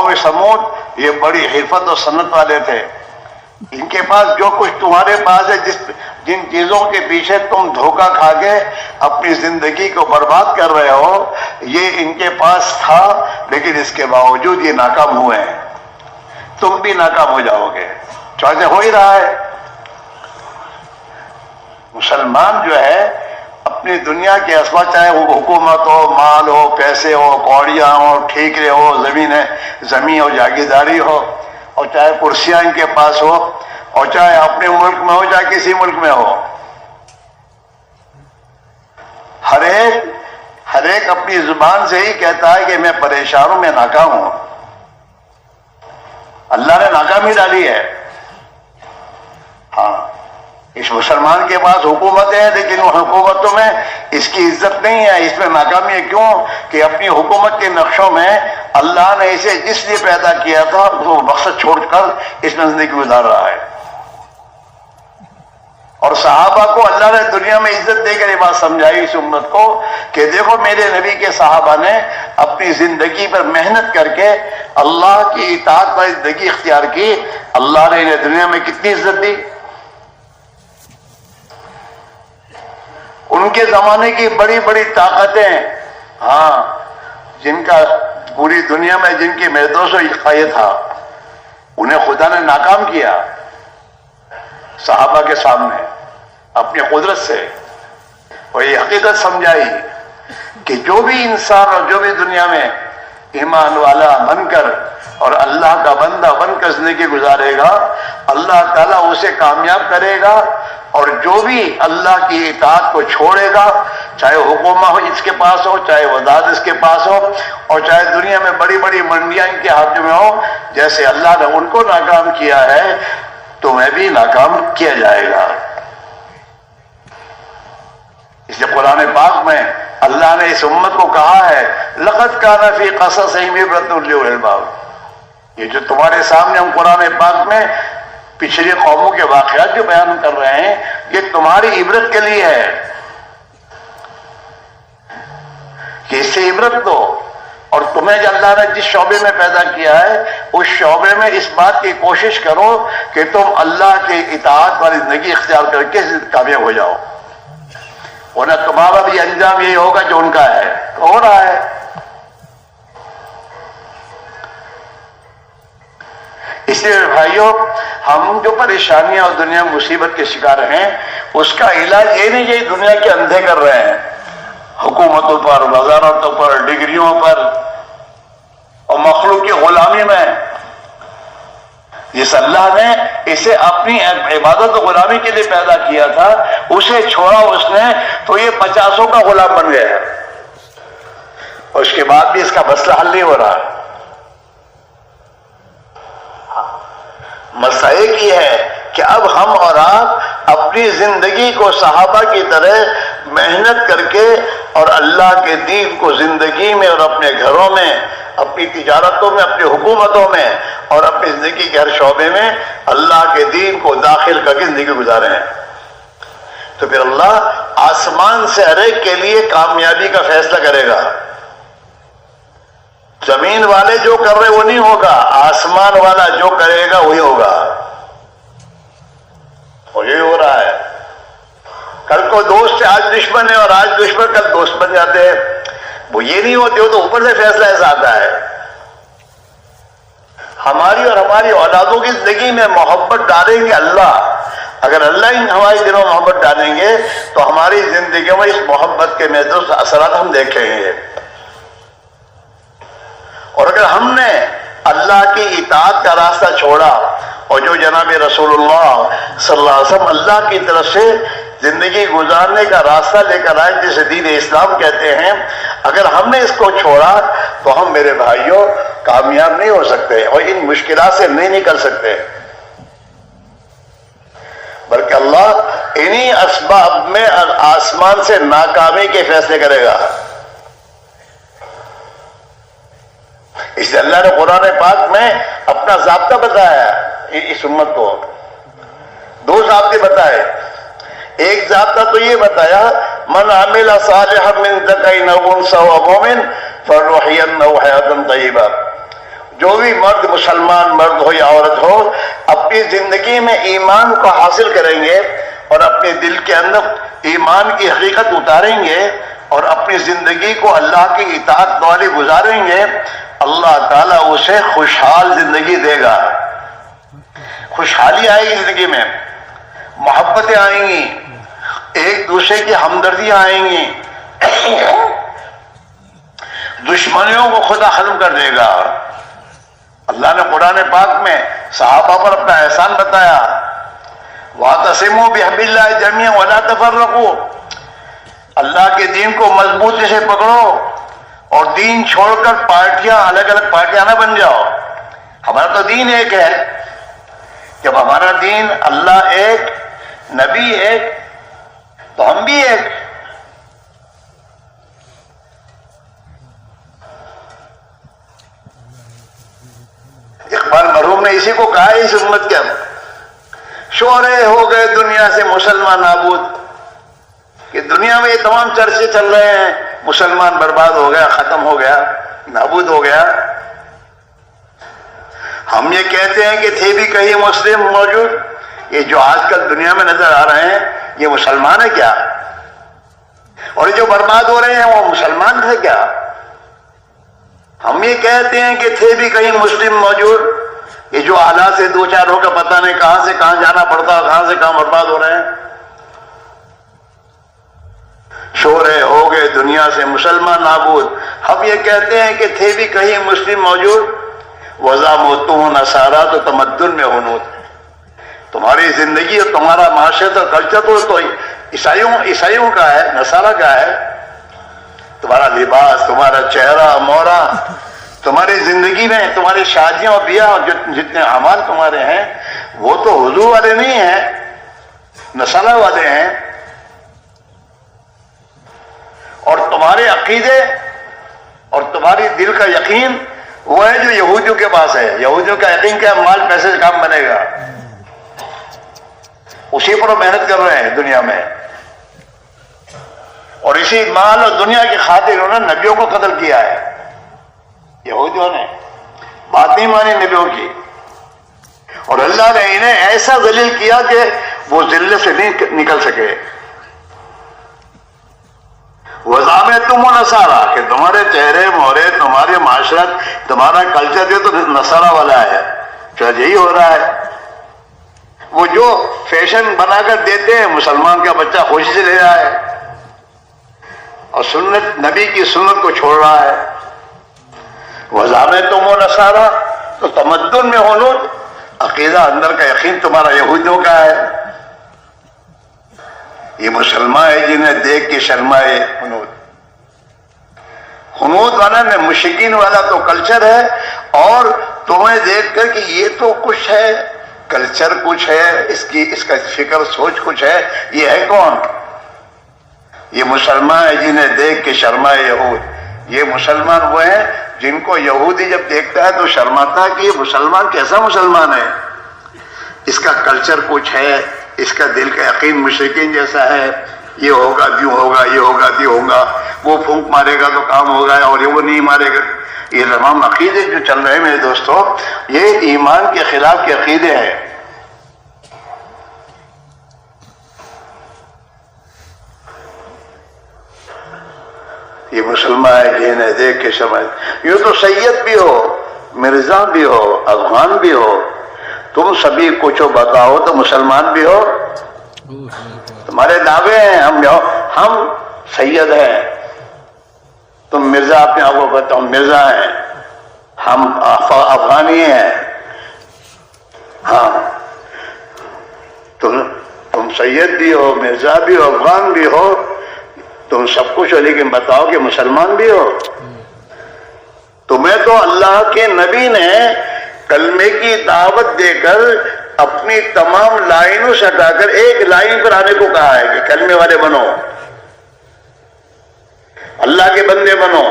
قوم سمود یہ بڑی حرفت اور سنت والے تھے. ان کے پاس جو کچھ تمہارے پاس ہے، جن چیزوں کے پیچھے تم دھوکہ کھا کے اپنی زندگی کو برباد کر رہے ہو، یہ ان کے پاس تھا، لیکن اس کے باوجود یہ ناکام ہوئے ہیں. تم بھی ناکام ہو جاؤ گے، چاہے ہو ہی رہا ہے. مسلمان جو ہے اپنی دنیا کے اسباب، چاہے وہ حکومت ہو، مال ہو، پیسے ہو، کوڑیاں ہو، ٹھیکرے ہو، زمین ہو، جاگیرداری ہو، اور چاہے کرسیاں ان کے پاس ہو، اور چاہے اپنے ملک میں ہو چاہے کسی ملک میں ہو، ہر ایک اپنی زبان سے ہی کہتا ہے کہ میں پریشان ہوں، میں ناکام ہوں. اللہ نے ناکامی ڈالی ہے. ہاں، اس مسلمان کے پاس حکومت ہے، لیکن وہ حکومتوں میں اس کی عزت نہیں ہے، اس میں ناکامی ہے. کیوں کہ اپنی حکومت کے نقشوں میں اللہ نے اسے جس لیے پیدا کیا تھا وہ مقصد چھوڑ کر اس میں زندگی گزار رہا ہے. اور صحابہ کو اللہ نے دنیا میں عزت دے کر یہ بات سمجھائی اس امت کو کہ دیکھو میرے نبی کے صحابہ نے اپنی زندگی پر محنت کر کے اللہ کی اطاعت پر زندگی اختیار کی، اللہ نے انہیں دنیا میں کتنی عزت دی. ان کے زمانے کی بڑی بڑی طاقتیں، ہاں، جن کا پوری دنیا میں جن کی محدود و یہ تھا، انہیں خدا نے ناکام کیا صحابہ کے سامنے اپنی قدرت سے. اور یہ حقیقت سمجھائی کہ جو بھی انسان اور جو بھی دنیا میں ایمان والا بن کر اور اللہ کا بندہ بن کر زندگی گزارے گا، اللہ تعالیٰ اسے کامیاب کرے گا. اور جو بھی اللہ کی اطاعت کو چھوڑے گا، چاہے حکومت ہو اس کے پاس ہو، چاہے وزارت اس کے پاس ہو، اور چاہے دنیا میں بڑی بڑی منڈیاں ان کے ہاتھ میں ہو، جیسے اللہ نے ان کو ناکام کیا ہے تمہیں بھی ناکام کیا جائے گا. اس لیے قرآن پاک میں اللہ نے اس امت کو کہا ہے لَقَدْ كَانَ فِي قَصَصِهِمْ عِبْرَةٌ لِأُولِي الْأَلْبَابِ. یہ جو تمہارے سامنے ہم قرآن پاک میں پچھلی قوموں کے واقعات جو بیان کر رہے ہیں، یہ تمہاری عبرت کے لیے ہے کہ اس سے عبرت دو. اور تمہیں جو اللہ نے جس شعبے میں پیدا کیا ہے اس شعبے میں اس بات کی کوشش کرو کہ تم اللہ کی اطاعت والی زندگی اختیار کر کے کامیاب ہو جاؤ، ورنہ تمہارا بھی انجام یہی ہوگا جو ان کا ہے، ہو رہا ہے. اس لیے بھائیوں، ہم جو پریشانیاں اور دنیا میں مصیبت کے شکار ہیں، اس کا علاج یہ نہیں کہ دنیا کے اندھے کر رہے ہیں حکومتوں پر، وزارتوں پر، ڈگریوں پر اور مخلوق کی غلامی میں. جس اللہ نے اسے اپنی عبادت و غلامی کے لیے پیدا کیا تھا، اسے چھوڑا اس نے تو یہ 50 کا غلام بن گیا ہے، اور اس کے بعد بھی اس کا مسئلہ حل نہیں ہو رہا. مسئلہ ایک ہی ہے کہ اب ہم اور آپ اپنی زندگی کو صحابہ کی طرح محنت کر کے اور اللہ کے دین کو زندگی میں اور اپنے گھروں میں، اپنی تجارتوں میں، اپنی حکومتوں میں اور اپنی زندگی کے ہر شعبے میں اللہ کے دین کو داخل کر کے زندگی گزارے ہیں. تو پھر اللہ آسمان سے ہر ایک کے لیے کامیابی کا فیصلہ کرے گا. زمین والے جو کر رہے وہ نہیں ہوگا، آسمان والا جو کرے گا وہی ہوگا. اور یہی ہو رہا ہے. کل کو دوست آج دشمن ہے اور آج دشمن کل دوست بن جاتے ہیں. وہ یہ نہیں ہوتے، وہ تو اوپر سے فیصلہ ایسا آتا ہے. ہماری اور ہماری اولادوں کی زندگی میں محبت ڈالیں گے اللہ. اگر اللہ ان ہمارے دلوں میں محبت ڈالیں گے تو ہماری زندگیوں میں اس محبت کے محض اثرات ہم دیکھیں گے. اور اگر ہم نے اللہ کی اطاعت کا راستہ چھوڑا اور جو جناب رسول اللہ صلی اللہ علیہ وسلم اللہ کی طرف سے زندگی گزارنے کا راستہ لے کر آئے جسے دین اسلام کہتے ہیں، اگر ہم نے اس کو چھوڑا تو ہم میرے بھائیوں کامیاب نہیں ہو سکتے اور ان مشکلات سے نہیں نکل سکتے، بلکہ اللہ انہی اسباب میں آسمان سے ناکامی کے فیصلے کرے گا. اس لیے اللہ نے قرآن پاک میں اپنا ضابطہ بتایا اس امت کو. 2 ضابطے بتائے. ایک ضابطہ تو یہ بتایا من عمل صالحا من ذکر او انثى وهو مؤمن فلنحيينه حیاة طیبہ. جو بھی مرد، مسلمان مرد ہو یا عورت ہو، اپنی زندگی میں ایمان کو حاصل کریں گے اور اپنے دل کے اندر ایمان کی حقیقت اتاریں گے اور اپنی زندگی کو اللہ کی اطاعت والی گزاریں گے، اللہ تعالیٰ اسے خوشحال زندگی دے گا. خوشحالی آئے گی زندگی میں، محبتیں آئیں گی، ایک دوسرے کی ہمدردیاں آئیں گی، دشمنیوں کو خدا ختم کر دے گا. اللہ نے قرآن پاک میں صحابہ پر اپنا احسان بتایا، وَاعْتَصِمُوا بِحَبْلِ اللَّهِ جَمِيعًا وَلَا تَفَرَّقُوا. اللہ کے دین کو مضبوطی سے پکڑو اور دین چھوڑ کر پارٹیاں، الگ الگ پارٹیاں نہ بن جاؤ. ہمارا تو دین ایک ہے. جب ہمارا دین اللہ ایک، نبی ایک، تو ہم بھی ایک. اقبال مرحوم نے اسی کو کہا ہے اس امت کے اندر، شورے ہو گئے دنیا سے مسلمان نابود. کہ دنیا میں یہ تمام چرچے چل رہے ہیں، مسلمان برباد ہو گیا، ختم ہو گیا، نابود ہو گیا. ہم یہ کہتے ہیں کہ تھے بھی کہیں مسلم موجود. یہ جو آج کل دنیا میں نظر آ رہے ہیں یہ مسلمان ہے کیا؟ اور یہ جو برباد ہو رہے ہیں وہ مسلمان تھے کیا؟ ہم یہ کہتے ہیں کہ تھے بھی کہیں مسلم موجود. یہ جو حالات سے دو چار ہو کا پتہ نہیں کہاں سے کہاں جانا پڑتا، کہاں سے کہاں برباد ہو رہے ہیں. شورے ہو گئے دنیا سے مسلمان نابود. ہم یہ کہتے ہیں کہ تھے بھی کہیں مسلم موجود. وَذَا مُوتُّ نَصَارَىٰ تو تمدن میں ہنود. تمہاری زندگی اور تمہارا معاشرت اور کلچر تو عیسائیوں کا ہے، نصارہ کا ہے. تمہارا لباس، تمہارا چہرہ مورا، تمہاری زندگی میں تمہاری شادیاں اور بیاہ اور جتنے اعمال تمہارے ہیں وہ تو حضور والے نہیں ہیں، نصارہ والے ہیں. اور تمہارے عقیدے اور تمہاری دل کا یقین وہ ہے جو یہودیوں کے پاس ہے. یہودیوں کا یقین کیا؟ مال پیسے سے کام بنے گا، اسی پر وہ محنت کر رہے ہیں دنیا میں. اور اسی مال اور دنیا کی خاطر انہوں نے نبیوں کو قتل کیا ہے. یہودیوں نے بات نہیں مانی نبیوں کی، اور اللہ نے انہیں ایسا ذلیل کیا کہ وہ ذلت سے نہیں نکل سکے. وَزَعَمْتُمْ نَصَارَىٰ کہ تمہارے چہرے مہرے، تمہارے معاشرت، تمہارا کلچر یہ تو نصارہ والا ہے. شاید یہی ہو رہا ہے. وہ جو فیشن بنا کر دیتے ہیں مسلمان کا بچہ خوشی سے لے رہا ہے اور سنت، نبی کی سنت کو چھوڑ رہا ہے. وَزَعَمْتُمْ نَصَارَىٰ تو تمدن میں ہنود. عقیدہ اندر کا یقین تمہارا یہودیوں کا ہے. یہ مسلمان ہے جنہیں دیکھ کے شرمائے ہنود. ہنود والا نے مشرکین والا تو کلچر ہے، اور تمہیں دیکھ کر کہ یہ تو کچھ ہے، کلچر کچھ ہے، اس کا فکر سوچ کچھ ہے. یہ ہے کون؟ یہ مسلمان ہے جنہیں دیکھ کے شرمائے یہود. یہ مسلمان وہ ہیں جن کو یہودی جب دیکھتا ہے تو شرماتا ہے کہ یہ مسلمان کیسا مسلمان ہے، اس کا کلچر کچھ ہے، اس کا دل کا یقین مشرکین جیسا ہے. یہ ہوگا یوں ہوگا، یہ ہوگا یہ ہوگا، وہ پھونک مارے گا تو کام ہوگا اور یہ وہ نہیں مارے گا. یہ تمام عقیدے جو چل رہے ہیں میرے دوستو، یہ ایمان کے خلاف کے عقیدے ہیں. یہ مسلمان ہے جنہیں دیکھ کے سمجھ. یوں تو سید بھی ہو، مرزا بھی ہو، افغان بھی ہو، تم سبھی کچھ بتاؤ تو مسلمان بھی ہو. تمہارے دعوے ہیں ہم سید ہیں، تم مرزا اپنے آپ کو بتاؤ مرزا ہیں، ہم افغانی ہیں. ہاں تم سید بھی ہو، مرزا بھی ہو، افغان بھی ہو، تم سب کچھ ہو، لیکن بتاؤ کہ مسلمان بھی ہو. تمہیں تو اللہ کے نبی نے کلمے کی دعوت دے کر اپنی تمام لائنوں سے ہٹا کر ایک لائن پر آنے کو کہا ہے کہ کلمے والے بنو، اللہ کے بندے بنو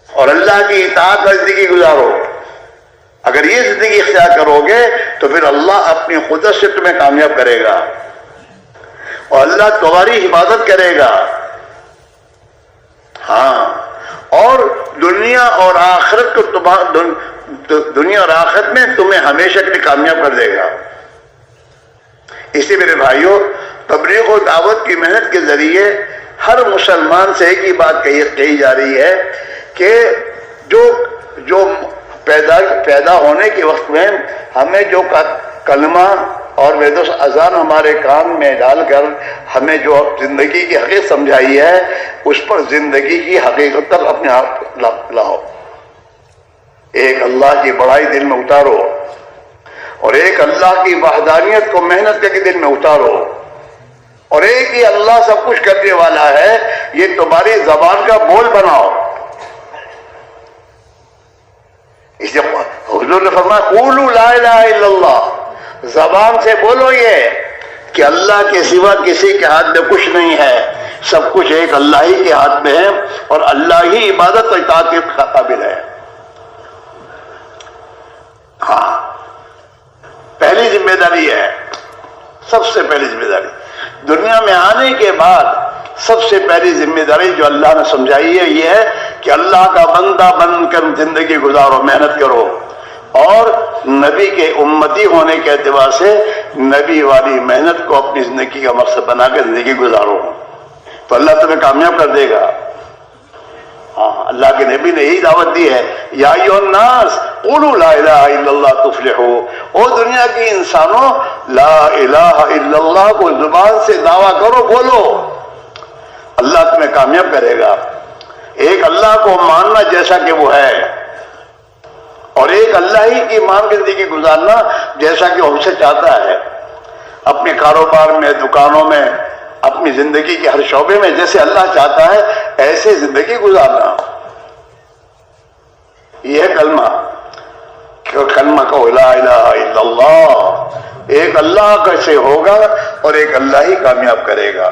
اور اللہ کی اطاعت کا زندگی گزارو. اگر یہ زندگی اختیار کرو گے تو پھر اللہ اپنی قدرت سے تمہیں کامیاب کرے گا اور اللہ تمہاری حفاظت کرے گا. ہاں، اور دنیا اور آخرت کو دنیا اور آخرت میں تمہیں ہمیشہ کے لیے کامیاب کر دے گا۔ اسی میرے بھائیوں، تبلیغ و دعوت کی محنت کے ذریعے ہر مسلمان سے ایک ہی بات کہی جا رہی ہے کہ جو پیدا ہونے کے وقت میں ہمیں جو کلمہ اور ویدوس اذان ہمارے کان میں ڈال کر ہمیں جو زندگی کی حقیقت سمجھائی ہے، اس پر زندگی کی حقیقت تک اپنے ہاتھ لاؤ۔ ایک اللہ کی بڑائی دل میں اتارو اور ایک اللہ کی وحدانیت کو محنت کر کے دل میں اتارو، اور ایک ہی اللہ سب کچھ کرنے والا ہے، یہ تمہاری زبان کا بول بناؤ۔ اس لیے حضور نے فرمایا قولوا لا الہ الا اللہ، زبان سے بولو یہ کہ اللہ کے سوا کسی کے ہاتھ میں کچھ نہیں ہے، سب کچھ ایک اللہ ہی کے ہاتھ میں ہے، اور اللہ ہی عبادت اور اطاعت کے قابل ہے۔ ہاں، پہلی ذمہ داری ہے، سب سے پہلی ذمہ داری دنیا میں آنے کے بعد سب سے پہلی ذمہ داری جو اللہ نے سمجھائی ہے یہ ہے کہ اللہ کا بندہ بن کر زندگی گزارو، محنت کرو، اور نبی کے امتی ہونے کے اعتبار سے نبی والی محنت کو اپنی زندگی کا مقصد بنا کر زندگی گزارو، تو اللہ تمہیں کامیاب کر دے گا۔ ہاں، اللہ کے نبی نے یہی دعوت دی ہے، یا ایھا الناس قولوا لا الہ الا اللہ تفلحوا، او دنیا کے انسانوں لا الہ الا اللہ کو زبان سے دعویٰ کرو، بولو، اللہ تمہیں کامیاب کرے گا۔ ایک اللہ کو ماننا جیسا کہ وہ ہے، اور ایک اللہ ہی کی مان کے زندگی گزارنا جیسا کہ وہ ہم سے چاہتا ہے، اپنے کاروبار میں، دکانوں میں، اپنی زندگی کے ہر شعبے میں جیسے اللہ چاہتا ہے ایسے زندگی گزارنا۔ یہ ہے کلمہ کو لا الہ الا اللہ، ایک اللہ کیسے ہوگا اور ایک اللہ ہی کامیاب کرے گا۔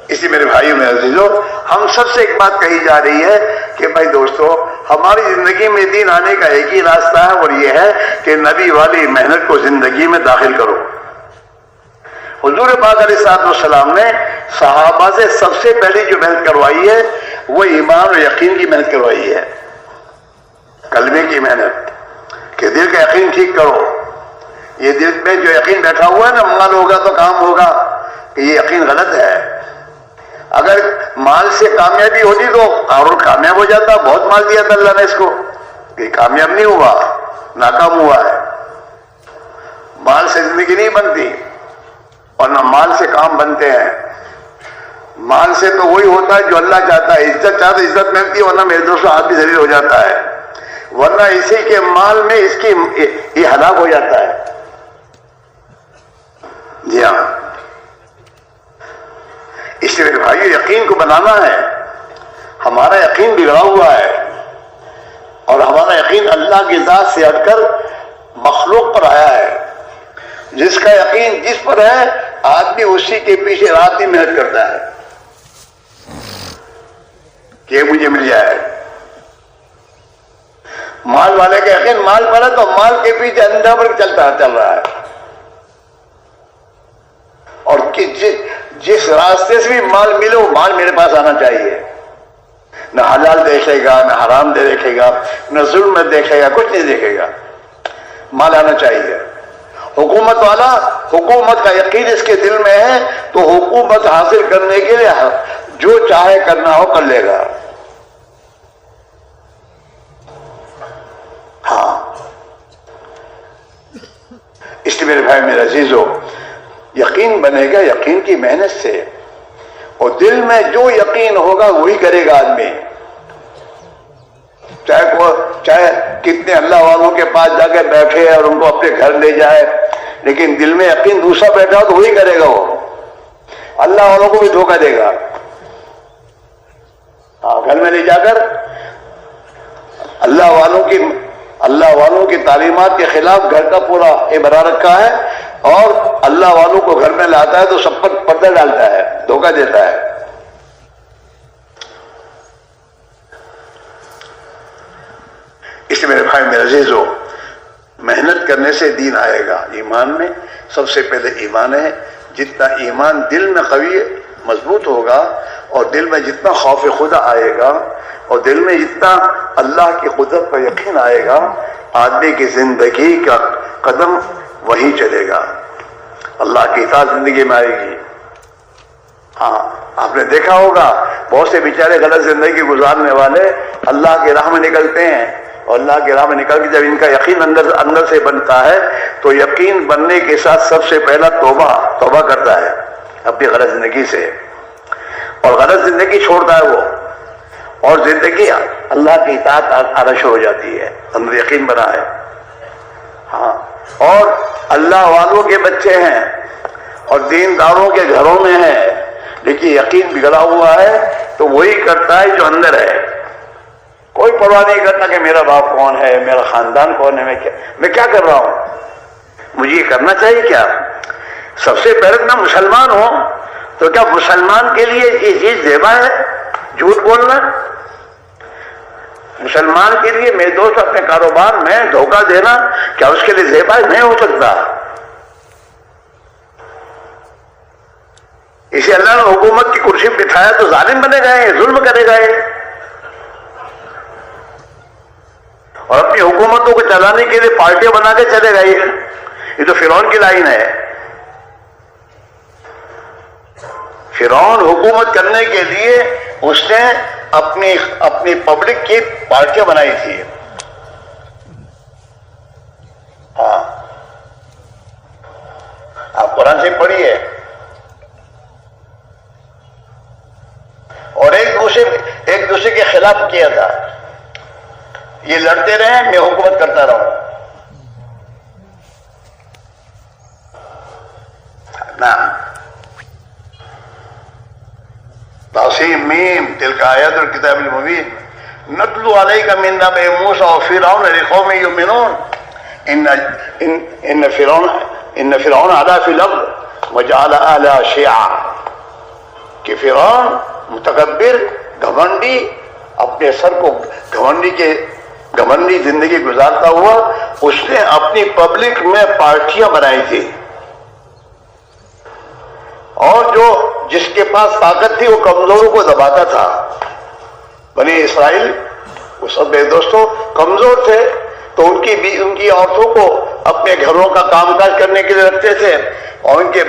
اسی میرے بھائیوں میں عزیزوں، ہم سب سے ایک بات کہی جا رہی ہے کہ بھائی دوستو، ہماری زندگی میں دین آنے کا ایک ہی راستہ ہے، اور یہ ہے کہ نبی والی محنت کو زندگی میں داخل کرو۔ حضور پاک علیہ الصلوۃ والسلام نے صحابہ سے سب سے پہلی جو محنت کروائی ہے وہ ایمان اور یقین کی محنت کروائی ہے، کلمے کی محنت، کہ دل کا یقین ٹھیک کرو۔ یہ دل میں جو یقین بیٹھا ہوا ہے نا، مال ہوگا تو کام ہوگا، کہ یہ یقین غلط ہے۔ اگر مال سے کامیابی ہوتی تو قارون کامیاب ہو جاتا، بہت مال دیا تھا اللہ نے اس کو، کہ کامیاب نہیں ہوا، ناکام ہوا ہے۔ مال سے زندگی نہیں بنتی، اور نہ مال سے کام بنتے ہیں۔ مال سے تو وہی ہوتا ہے جو اللہ چاہتا ہے، عزت چاہتا ہے عزت ملتی ہے، ورنہ میرے دوستوں ہاتھ بھی ذلیل ہو جاتا ہے، ورنہ اسی کے مال میں اس کی یہ ہلاک ہو جاتا ہے۔ جی ہاں، اس لیے بھائی یقین کو بنانا ہے۔ ہمارا یقین بگڑا ہوا ہے، اور ہمارا یقین اللہ کی ذات سے ہٹ کر مخلوق پر آیا ہے۔ جس کا یقین جس پر ہے، آدمی اسی کے پیچھے رات ہی محنت کرتا ہے کہ مجھے مل جائے۔ مال والے کا یقین مال پر ہے تو مال کے پیچھے اندھا پر چل رہا ہے، اور جس راستے سے بھی مال ملے وہ مال میرے پاس آنا چاہیے، نہ حلال دیکھے گا، نہ حرام دیکھے گا، نہ ظلم دیکھے گا، کچھ نہیں دیکھے گا، مال آنا چاہیے۔ حکومت والا، حکومت کا یقین اس کے دل میں ہے تو حکومت حاصل کرنے کے لیے جو چاہے کرنا ہو کر لے گا۔ ہاں، اس لیے میرے بھائی میرے عزیزو، یقین بنے گا یقین کی محنت سے، اور دل میں جو یقین ہوگا وہی کرے گا آدمی، چاہے کتنے اللہ والوں کے پاس جا کے بیٹھے اور ان کو اپنے گھر لے جائے، لیکن دل میں یقین دوسرا بیٹھا ہو تو وہی کرے گا، وہ اللہ والوں کو بھی دھوکہ دے گا۔ ہاں، گھر میں لے جا کر اللہ والوں کی تعلیمات کے خلاف گھر کا پورا بنا رکھا ہے، اور اللہ والوں کو گھر میں لاتا ہے تو سب پر پردہ ڈالتا ہے، دھوکہ دیتا ہے۔ اس لیے میرے بھائی میرے عزیزو، محنت کرنے سے دین آئے گا۔ ایمان میں سب سے پہلے ایمان ہے، جتنا ایمان دل میں قوی مضبوط ہوگا اور دل میں جتنا خوف خدا آئے گا اور دل میں جتنا اللہ کی قدرت پر یقین آئے گا آدمی کی زندگی کا قدم وہی چلے گا، اللہ کی اطاعت زندگی میں آئے گی۔ ہاں آپ نے دیکھا ہوگا بہت سے بیچارے غلط زندگی گزارنے والے اللہ کی راہ میں نکلتے ہیں، اور اللہ کی راہ میں نکل کے جب ان کا یقین اندر سے بنتا ہے تو یقین بننے کے ساتھ سب سے پہلا توبہ کرتا ہے اپنی غلط زندگی سے، اور غلط زندگی چھوڑتا ہے وہ، اور زندگی اللہ کی اطاعت آنا شروع ہو جاتی ہے، اندر یقین بنا ہے۔ ہاں اور اللہ والوں کے بچے ہیں اور دینداروں کے گھروں میں ہیں، لیکن یقین بگڑا ہوا ہے تو وہی کرتا ہے جو اندر ہے، کوئی پرواہ نہیں کرتا کہ میرا باپ کون ہے، میرا خاندان کون ہے، میں کیا کر رہا ہوں، مجھے یہ کرنا چاہیے کیا۔ سب سے پہلے میں مسلمان ہوں تو کیا مسلمان کے لیے یہ چیز زیبا ہے جھوٹ بولنا؟ مسلمان کے لیے میرے دوست اپنے کاروبار میں دھوکہ دینا کیا اس کے لیے زیبا نہیں ہو سکتا؟ اسے اللہ نے حکومت کی کرسی پہ بٹھایا تو ظالم بنے گئے، ظلم کرے گئے، اور اپنی حکومتوں کو چلانے کے لیے پارٹیاں بنا کے چلے گئے۔ یہ تو فرعون کی لائن ہے۔ فرعون حکومت کرنے کے لیے اس نے اپنی پبلک کی پارٹیاں بنائی تھی۔ ہاں آپ قرآن سے پڑھیے، اور ایک دوسرے کے خلاف کیا تھا، یہ لڑتے رہے میں حکومت کرتا رہوں۔ نعم تاسیم میم تلک آیات الکتاب المبین نتلو علیک من نبأ موسیٰ وفرعون لقوم یؤمنون ان فرعون علا فی الارض وجعل اہلہا شیعا، کہ فرعون متکبر گھمنڈی اپنے سر کو گھمنڈی زندگی گزارتا ہوا اس نے اپنی پبلک میں پارٹیاں بنائی تھی، اور جس کے پاس طاقت تھی وہ کمزوروں کو دباتا تھا۔ بنی اسرائیل اس وقت میرے دوستوں کمزور تھے تو ان کی عورتوں کو اپنے گھروں کا کام کاج کرنے کے لیے رکھتے تھے، اور ان کے